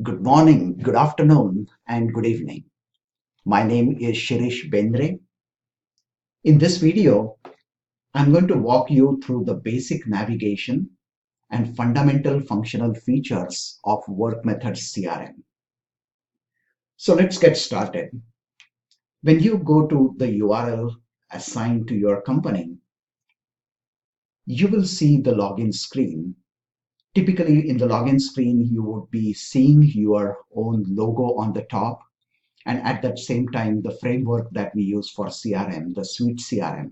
Good morning, good afternoon, and good evening. My name is Shirish Bendre. In this video, I'm going to walk you through the basic navigation and fundamental functional features of Work Methods CRM. So let's get started. When you go to the URL assigned to your company, you will see the login screen. Typically, in the login screen, you would be seeing your own logo on the top, and at that same time the framework that we use for CRM, the suite CRM.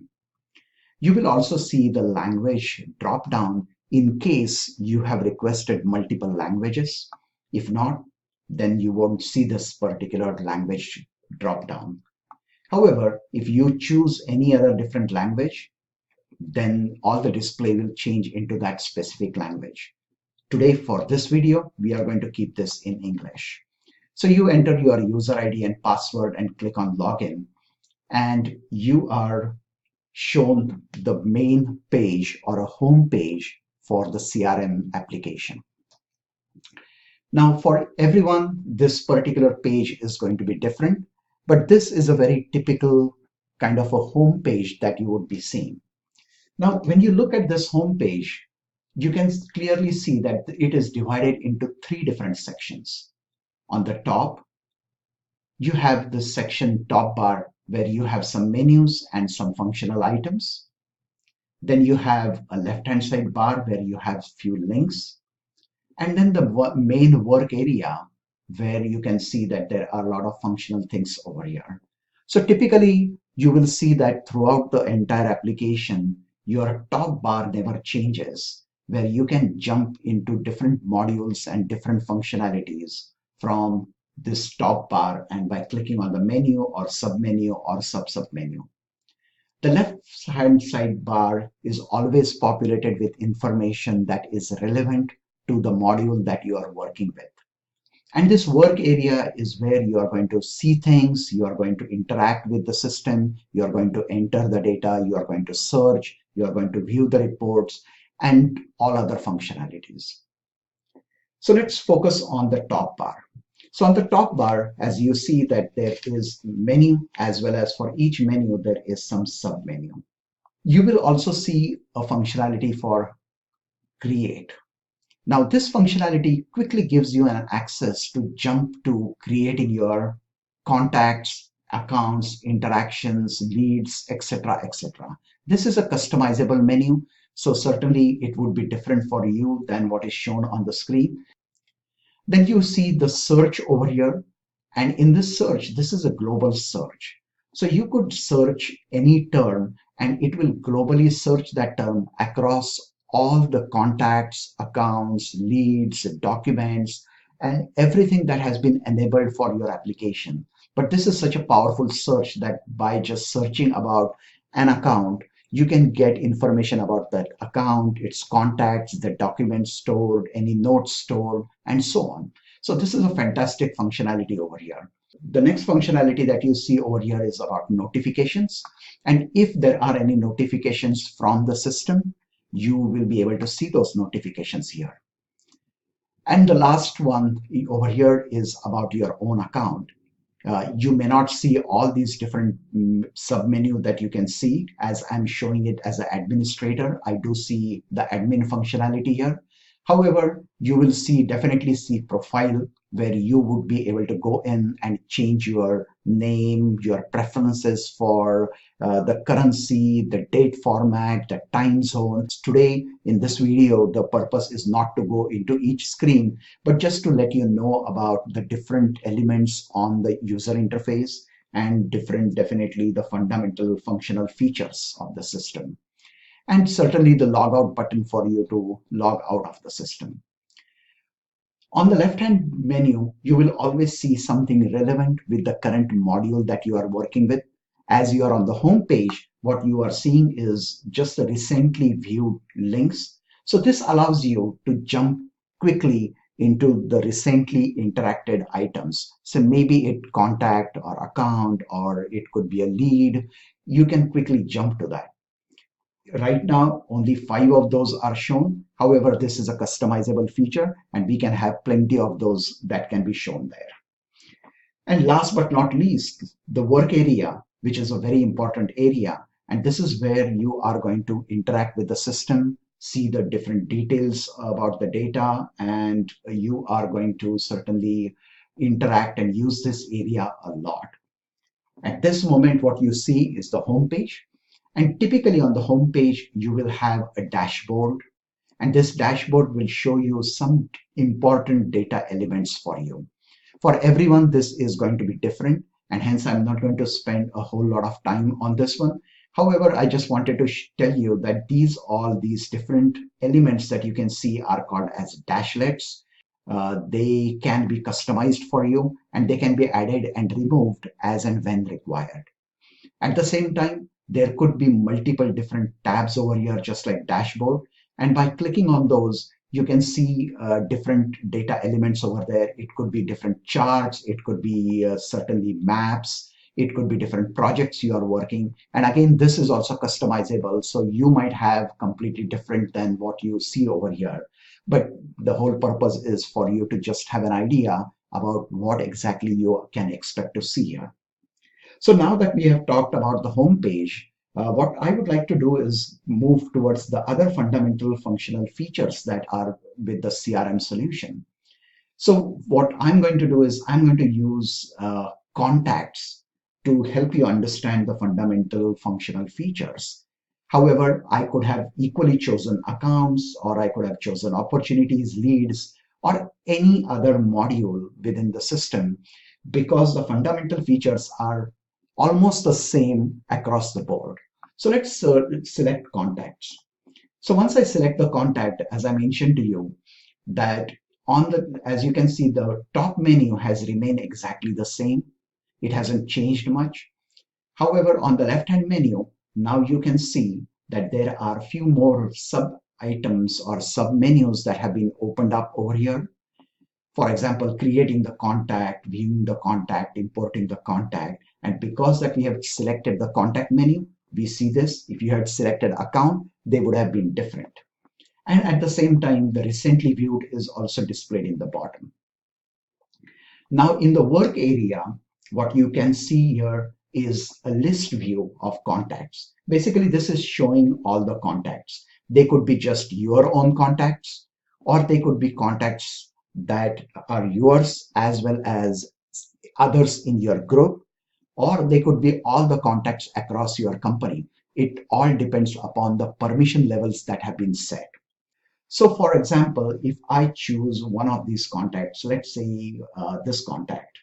You will also see the language drop down in case you have requested multiple languages. If not, then you won't see this particular language drop down. However, if you choose any other different language, then all the display will change into that specific language. Today for this video, we are going to keep this in English. So you enter your user ID and password and click on login, and you are shown the main page or a home page for the CRM application. Now for everyone, this particular page is going to be different, but this is a very typical kind of a home page that you would be seeing. Now, when you look at this home page, you can clearly see that it is divided into three different sections. On the top, you have the section top bar where you have some menus and some functional items. Then you have a left-hand side bar where you have few links. And then the main work area where you can see that there are a lot of functional things over here. So typically, you will see that throughout the entire application, your top bar never changes, where you can jump into different modules and different functionalities from this top bar and by clicking on the menu or submenu or sub-submenu. The left-hand side bar is always populated with information that is relevant to the module that you are working with. And this work area is where you are going to see things, you are going to interact with the system, you are going to enter the data, you are going to search, you are going to view the reports, and all other functionalities. So let's focus on the top bar. So on the top bar, as you see that there is menu, as well as for each menu, there is some submenu. You will also see a functionality for create. Now this functionality quickly gives you an access to jump to creating your contacts, accounts, interactions, leads, etc., etc. This is a customizable menu, so certainly it would be different for you than what is shown on the screen. Then you see the search over here, and in this search, this is a global search. So you could search any term and it will globally search that term across all the contacts, accounts, leads, documents, and everything that has been enabled for your application. But this is such a powerful search that by just searching about an account, you can get information about that account, its contacts, the documents stored, any notes stored, and so on. So this is a fantastic functionality over here. The next functionality that you see over here is about notifications. And if there are any notifications from the system, you will be able to see those notifications here. And the last one over here is about your own account. You may not see all these different submenu that you can see as I'm showing it as an administrator. I do see the admin functionality here. However, you will definitely see profile where you would be able to go in and change your name, your preferences for the currency, the date format, the time zone. Today in this video, the purpose is not to go into each screen, but just to let you know about the different elements on the user interface and definitely the fundamental functional features of the system. And certainly the logout button for you to log out of the system. On the left-hand menu, you will always see something relevant with the current module that you are working with. As you are on the home page, what you are seeing is just the recently viewed links. So this allows you to jump quickly into the recently interacted items. So maybe it contact or account, or it could be a lead. You can quickly jump to that. Right now, only 5 of those are shown. However, this is a customizable feature and we can have plenty of those that can be shown there. And last but not least, the work area, which is a very important area. And this is where you are going to interact with the system, see the different details about the data, and you are going to certainly interact and use this area a lot. At this moment, what you see is the home page. And typically on the home page, you will have a dashboard. And this dashboard will show you some important data elements for you. For everyone, this is going to be different, and hence I'm not going to spend a whole lot of time on this one. However, I just wanted to tell you that all these different elements that you can see are called as dashlets. They can be customized for you and they can be added and removed as and when required. At the same time, there could be multiple different tabs over here, just like dashboard. And by clicking on those, you can see different data elements over there. It could be different charts. It could be certainly maps. It could be different projects you are working. And again, this is also customizable. So you might have completely different than what you see over here. But the whole purpose is for you to just have an idea about what exactly you can expect to see here. So now that we have talked about the home page, what I would like to do is move towards the other fundamental functional features that are with the CRM solution. So what I'm going to do is I'm going to use contacts to help you understand the fundamental functional features. However, I could have equally chosen accounts, or I could have chosen opportunities, leads, or any other module within the system, because the fundamental features are almost the same across the board. So let's select contacts. So once I select the contact, as I mentioned to you, that as you can see, the top menu has remained exactly the same. It hasn't changed much. However, on the left-hand menu, now you can see that there are a few more sub items or sub menus that have been opened up over here. For example, creating the contact, viewing the contact, importing the contact. And because that we have selected the contact menu, we see this. If you had selected account, they would have been different. And at the same time, the recently viewed is also displayed in the bottom. Now in the work area, what you can see here is a list view of contacts. Basically, this is showing all the contacts. They could be just your own contacts, or they could be contacts that are yours as well as others in your group, or they could be all the contacts across your company. It all depends upon the permission levels that have been set. So for example, if I choose one of these contacts, let's say this contact,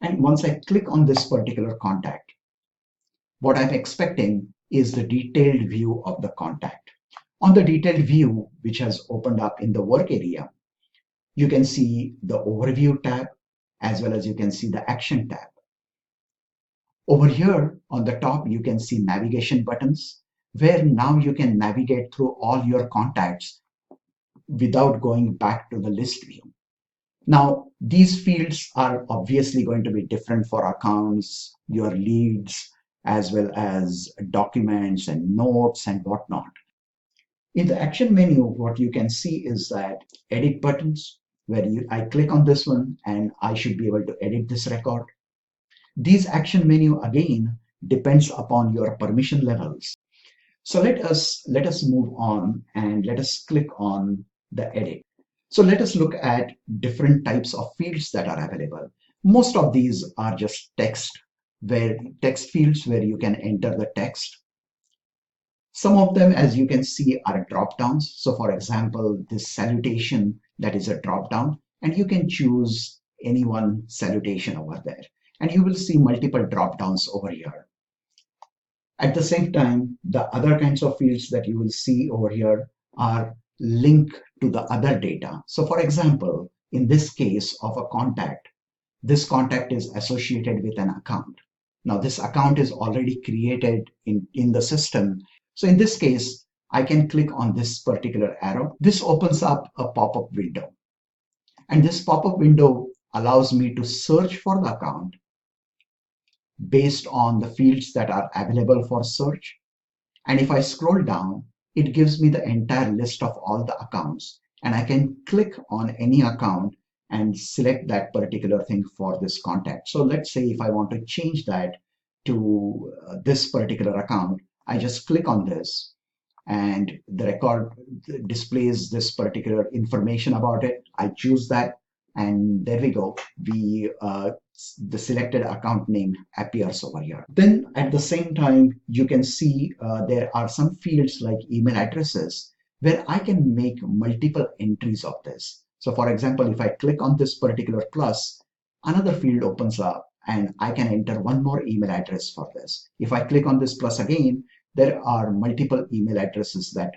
and once I click on this particular contact, what I'm expecting is the detailed view of the contact. On the detailed view, which has opened up in the work area, you can see the overview tab, as well as you can see the action tab. Over here on the top, you can see navigation buttons, where now you can navigate through all your contacts without going back to the list view. Now, these fields are obviously going to be different for accounts, your leads, as well as documents and notes and whatnot. In the action menu, what you can see is that edit buttons, where I click on this one and I should be able to edit this record. These action menu again depends upon your permission levels. So let us move on and let us click on the edit. So let us look at different types of fields that are available. Most of these are just text fields where you can enter the text. Some of them, as you can see, are drop downs. So for example, this salutation, that is a drop down, and you can choose any one salutation over there. And you will see multiple drop downs over here. At the same time, the other kinds of fields that you will see over here are link to the other data. So for example, in this case of a contact, this contact is associated with an account. Now this account is already created in the system. So in this case, I can click on this particular arrow. This opens up a pop-up window. And this pop-up window allows me to search for the account based on the fields that are available for search. And if I scroll down, it gives me the entire list of all the accounts. And I can click on any account and select that particular thing for this contact. So let's say if I want to change that to this particular account, I just click on this and the record displays this particular information about it. I choose that, and there we go. The selected account name appears over here. Then at the same time, you can see there are some fields like email addresses where I can make multiple entries of this. So for example, if I click on this particular plus, another field opens up and I can enter one more email address for this. If I click on this plus again, there are multiple email addresses that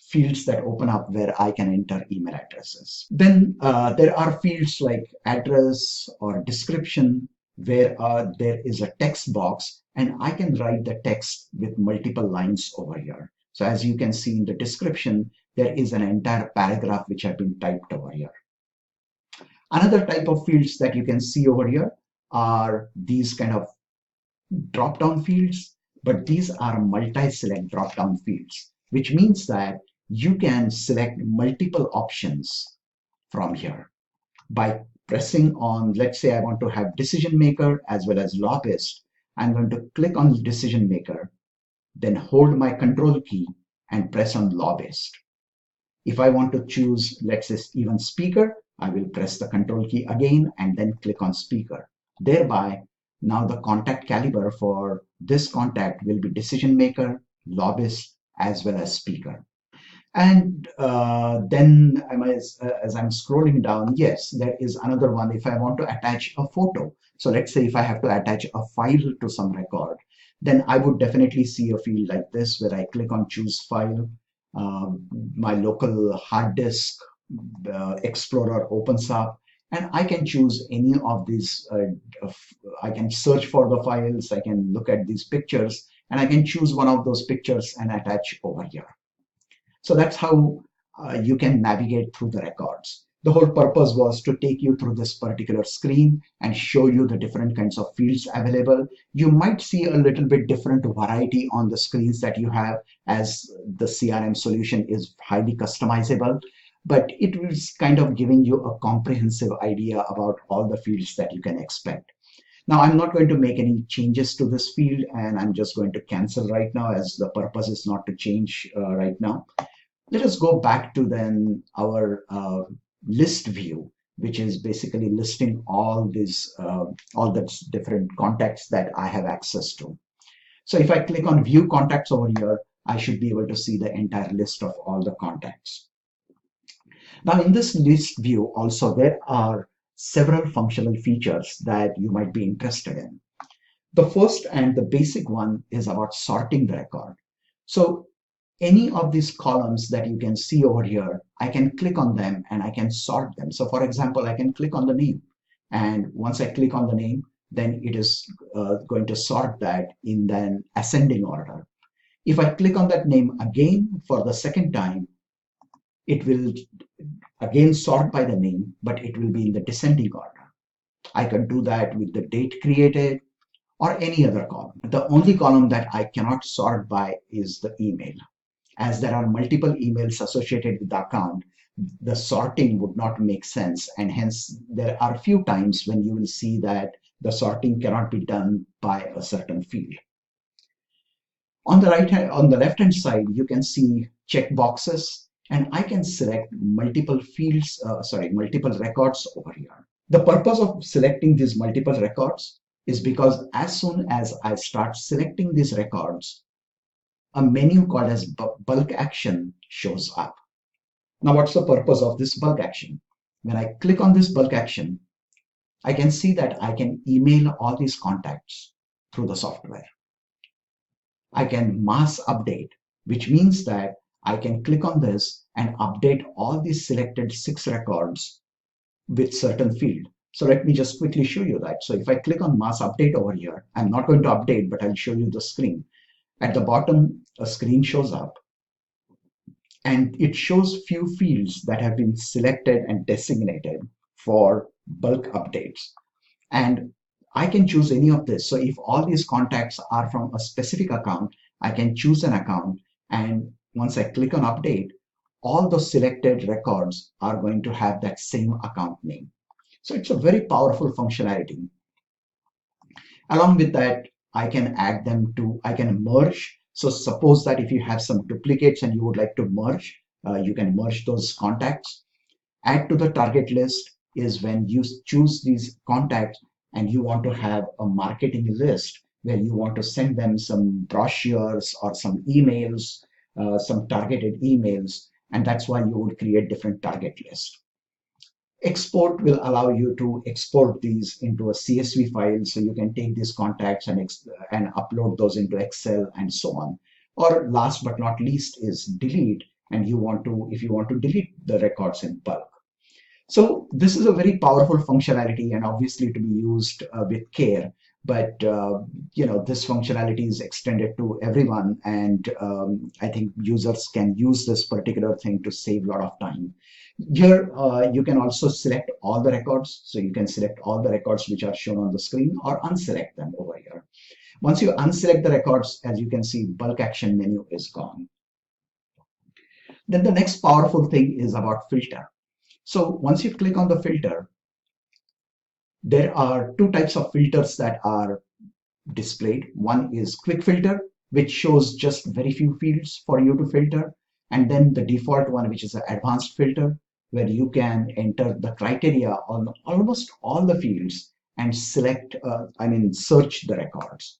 fields that open up where I can enter email addresses. Then there are fields like address or description where there is a text box and I can write the text with multiple lines over here. So as you can see in the description, there is an entire paragraph which have been typed over here. Another type of fields that you can see over here are these kind of drop-down fields, but these are multi-select drop-down fields, which means that you can select multiple options from here by pressing on, let's say I want to have decision maker as well as lobbyist. I'm going to click on decision maker, then hold my control key and press on lobbyist. If I want to choose, let's say even speaker, I will press the control key again and then click on speaker. Thereby, now the contact caliber for this contact will be decision maker, lobbyist, as well as speaker. And then as I'm scrolling down, yes, there is another one. If I want to attach a photo, so let's say if I have to attach a file to some record, then I would definitely see a field like this where I click on choose file. My local hard disk explorer opens up and I can choose any of these. I can search for the files, I can look at these pictures, and I can choose one of those pictures and attach over here. So that's how you can navigate through the records. The whole purpose was to take you through this particular screen and show you the different kinds of fields available. You might see a little bit different variety on the screens that you have, as the CRM solution is highly customizable, but it is kind of giving you a comprehensive idea about all the fields that you can expect. Now, I'm not going to make any changes to this field, and I'm just going to cancel right now, as the purpose is not to change right now. Let us go back to then our list view, which is basically listing all the different contacts that I have access to. So if I click on view contacts over here, I should be able to see the entire list of all the contacts. Now in this list view also, there are several functional features that you might be interested in. The first and the basic one is about sorting the record. So any of these columns that you can see over here, I can click on them and I can sort them. So for example, I can click on the name, and once I click on the name, then it is going to sort that in an ascending order. If I click on that name again for the second time, it will again sort by the name, but it will be in the descending order. I can do that with the date created or any other column. The only column that I cannot sort by is the email. As there are multiple emails associated with the account, the sorting would not make sense, and hence there are a few times when you will see that the sorting cannot be done by a certain field. On the left hand side, you can see check boxes, and I can select multiple fields, multiple records over here. The purpose of selecting these multiple records is because as soon as I start selecting these records, a menu called as bulk action shows up. Now, what's the purpose of this bulk action? When I click on this bulk action, I can see that I can email all these contacts through the software. I can mass update, which means that I can click on this and update all these selected 6 records with certain field. So let me just quickly show you that. So if I click on mass update over here, I'm not going to update, but I'll show you the screen. At the bottom, a screen shows up, and it shows few fields that have been selected and designated for bulk updates. And I can choose any of this. So if all these contacts are from a specific account, I can choose an account, and once I click on update, all those selected records are going to have that same account name. So it's a very powerful functionality. Along with that, I can merge. So suppose that if you have some duplicates and you would like to merge, you can merge those contacts. Add to the target list is when you choose these contacts and you want to have a marketing list where you want to send them some brochures or some emails, some targeted emails, and that's why you would create different target lists. Export will allow you to export these into a CSV file, so you can take these contacts and upload those into Excel and so on. Or last but not least is delete, and if you want to delete the records in bulk. So this is a very powerful functionality, and obviously to be used with care. But this functionality is extended to everyone, and I think users can use this particular thing to save a lot of time. Here, you can also select all the records. So you can select all the records which are shown on the screen or unselect them over here. Once you unselect the records, as you can see, bulk action menu is gone. Then the next powerful thing is about filter. So once you click on the filter, there are two types of filters that are displayed. One is quick filter, which shows just very few fields for you to filter. And then the default one, which is an advanced filter, where you can enter the criteria on almost all the fields and search the records.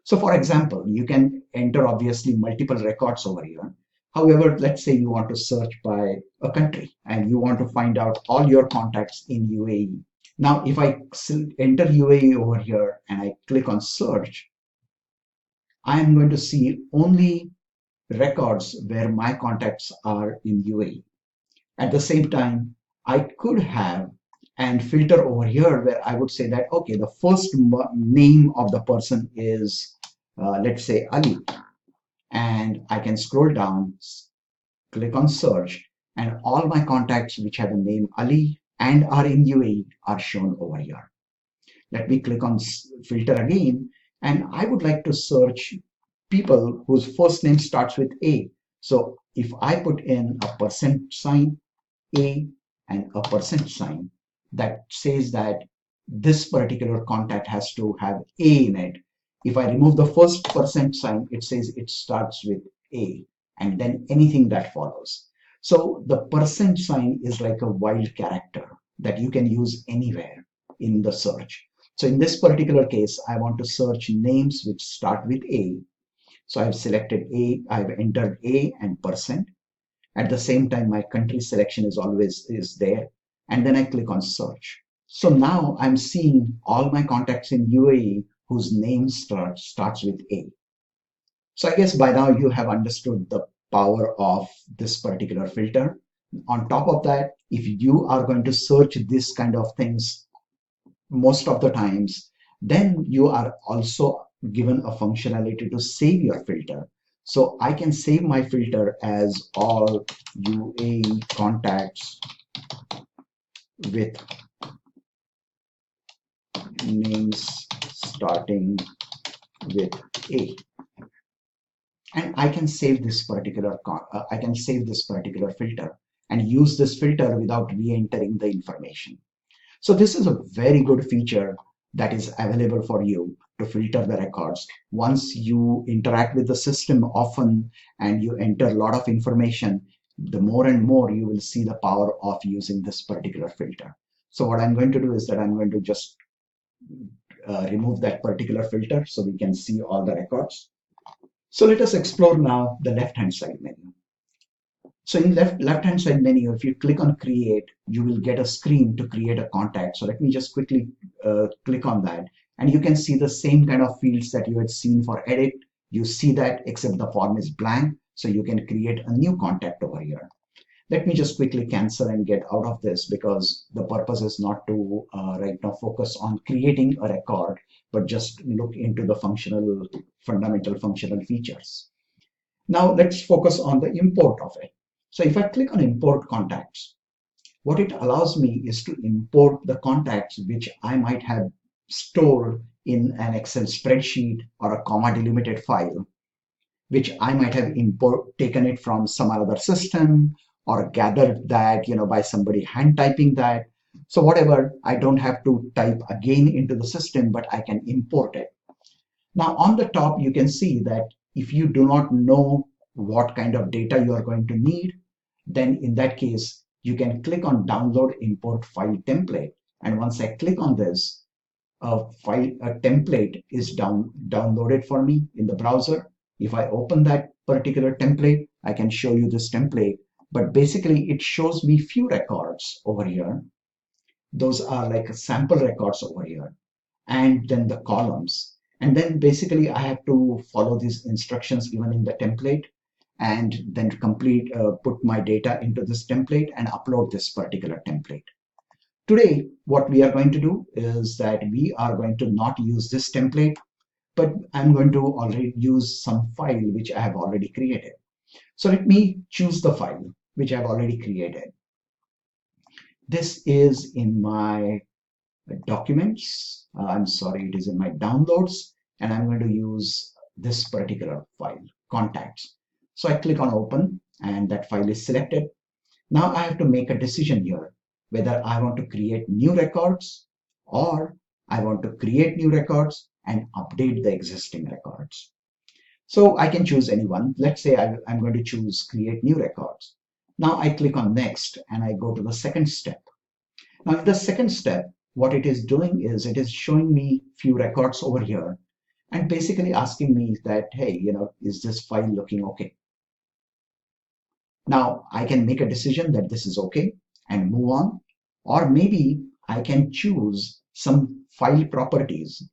So for example, you can enter obviously multiple records over here. However, let's say you want to search by a country and you want to find out all your contacts in UAE. Now, if I enter UAE over here and I click on search, I am going to see only records where my contacts are in UAE. At the same time, I could have and filter over here where I would say that, okay, the first name of the person is, let's say, Ali. And I can scroll down, click on search, and all my contacts which have the name Ali and are in UAE are shown over here. Let me click on filter again, and I would like to search people whose first name starts with A. So if I put in a percent sign, A, and a percent sign, that says that this particular contact has to have A in it. If I remove the first percent sign, it says it starts with A, and then anything that follows. So the percent sign is like a wild character that you can use anywhere in the search. So in this particular case, I want to search names which start with A. So I've selected A, I've entered A and percent. At the same time, my country selection is there. And then I click on search. So now I'm seeing all my contacts in UAE whose name starts with A. So I guess by now you have understood the power of this particular filter. On top of that, if you are going to search this kind of things most of the times, then you are also given a functionality to save your filter. So I can save my filter as all UAE contacts with names starting with A. And I can save this particular filter and use this filter without re-entering the information. So this is a very good feature that is available for you to filter the records. Once you interact with the system often and you enter a lot of information, the more and more you will see the power of using this particular filter. So what I'm going to do is that I'm going to just remove that particular filter so we can see all the records. So let us explore now the left-hand side menu. So in left-hand side menu, if you click on create, you will get a screen to create a contact. So let me just quickly click on that. And you can see the same kind of fields that you had seen for edit. You see that except the form is blank. So you can create a new contact over here. Let me just quickly cancel and get out of this because the purpose is not to right now focus on creating a record, but just look into the fundamental functional features. Now let's focus on the import of it. So if I click on import contacts, what it allows me is to import the contacts which I might have stored in an Excel spreadsheet or a comma delimited file, which I might have taken it from some other system or gathered that, by somebody hand typing that. So whatever, I don't have to type again into the system, but I can import it. Now on the top, you can see that if you do not know what kind of data you are going to need, then in that case, you can click on download import file template. And once I click on this, a template is downloaded for me in the browser. If I open that particular template, I can show you this template, but basically it shows me few records over here. Those are like sample records over here, and then the columns. And then basically I have to follow these instructions given in the template and then put my data into this template and upload this particular template. Today, what we are going to do is that we are going to not use this template, but I'm going to already use some file which I have already created. So let me choose the file which I've already created. This is in my documents. I'm sorry, it is in my downloads, and I'm going to use this particular file, contacts. So I click on open, and that file is selected. Now I have to make a decision here whether I want to create new records or I want to create new records and update the existing records. So I can choose any one. Let's say I'm going to choose create new records. Now I click on next and I go to the second step. Now in the second step, what it is doing is it is showing me few records over here and basically asking me that, hey, is this file looking okay? Now I can make a decision that this is okay and move on, or maybe I can choose some file properties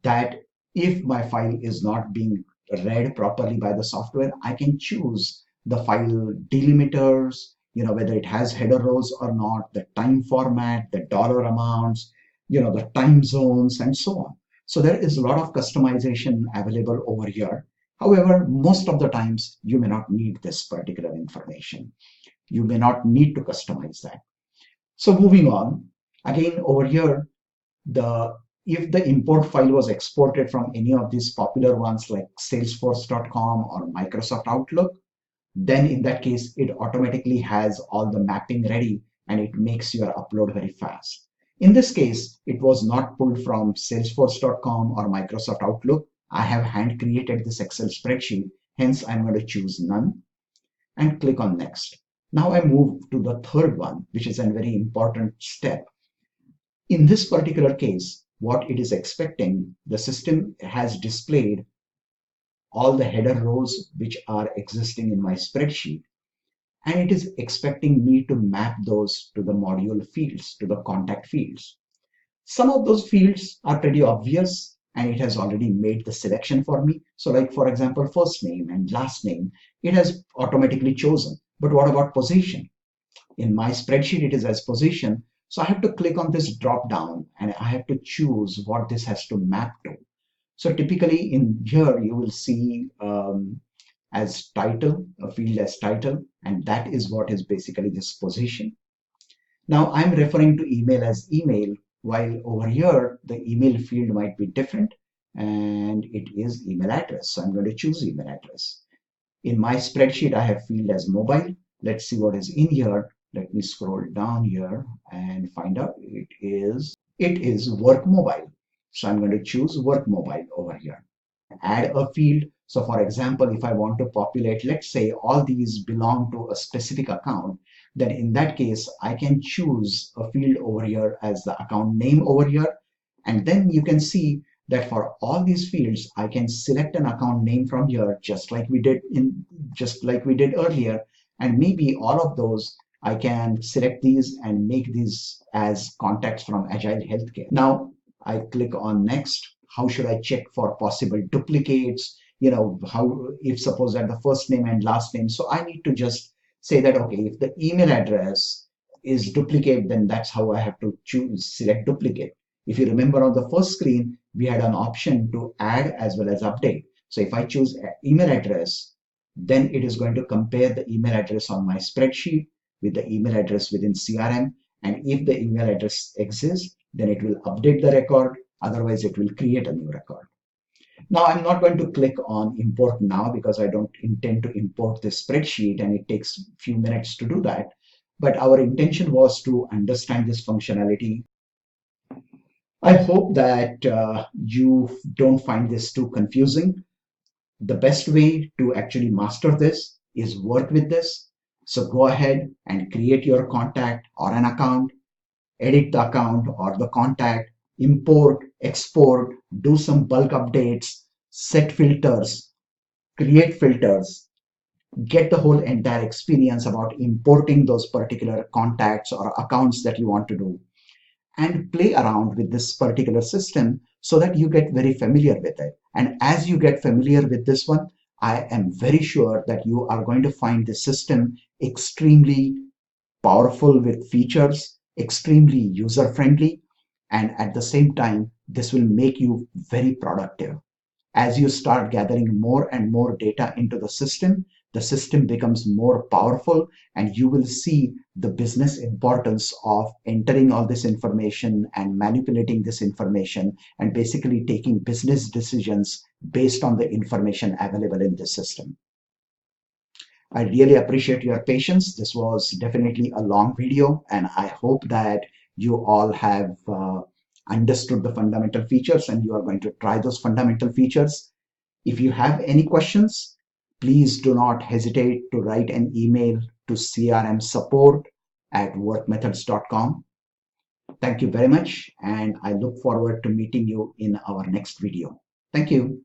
that if my file is not being read properly by the software, I can choose the file delimiters, whether it has header rows or not, the time format, the dollar amounts, the time zones, and so on. So there is a lot of customization available over here. However, most of the times you may not need this particular information. You may not need to customize that. So moving on, again over here, if the import file was exported from any of these popular ones like salesforce.com or Microsoft Outlook, then in that case, it automatically has all the mapping ready and it makes your upload very fast. In this case, it was not pulled from salesforce.com or Microsoft Outlook. I have hand created this Excel spreadsheet, hence I'm going to choose none and click on next. Now I move to the third one, which is a very important step. In this particular case, what it is expecting, the system has displayed all the header rows which are existing in my spreadsheet, and it is expecting me to map those to the module fields, to the contact fields. Some of those fields are pretty obvious and it has already made the selection for me. So like for example, first name and last name, it has automatically chosen. But what about position? In my spreadsheet, it is as position. So I have to click on this drop down and I have to choose what this has to map to. So typically in here, you will see as title, a field as title, and that is what is basically this position. Now I'm referring to email as email, while over here, the email field might be different and it is email address. So I'm going to choose email address. In my spreadsheet, I have field as mobile. Let's see what is in here. Let me scroll down here and find out it is work mobile. So I'm going to choose work mobile over here. Add a field. So for example, if I want to populate, let's say all these belong to a specific account, then in that case, I can choose a field over here as the account name over here. And then you can see that for all these fields, I can select an account name from here, just like we did earlier. And maybe all of those, I can select these and make these as contacts from Agile Healthcare. Now I click on next. How should I check for possible duplicates? How, if suppose that the first name and last name. So I need to just say that, okay, if the email address is duplicate, then that's how I have to select duplicate. If you remember on the first screen, we had an option to add as well as update. So if I choose email address, then it is going to compare the email address on my spreadsheet with the email address within CRM. And if the email address exists, then it will update the record. Otherwise, it will create a new record. Now, I'm not going to click on import now because I don't intend to import this spreadsheet and it takes a few minutes to do that. But our intention was to understand this functionality. I hope that you don't find this too confusing. The best way to actually master this is work with this. So go ahead and create your contact or an account, edit the account or the contact, import, export, do some bulk updates, set filters, create filters, get the whole entire experience about importing those particular contacts or accounts that you want to do, and play around with this particular system so that you get very familiar with it. And as you get familiar with this one, I am very sure that you are going to find the system extremely powerful with features, extremely user friendly, and at the same time, this will make you very productive. As you start gathering more and more data into the system becomes more powerful, and you will see the business importance of entering all this information and manipulating this information and basically taking business decisions based on the information available in this system. I really appreciate your patience. This was definitely a long video, and I hope that you all have understood the fundamental features and you are going to try those fundamental features. If you have any questions, please do not hesitate to write an email to crmsupport@workmethods.com. Thank you very much, and I look forward to meeting you in our next video. Thank you.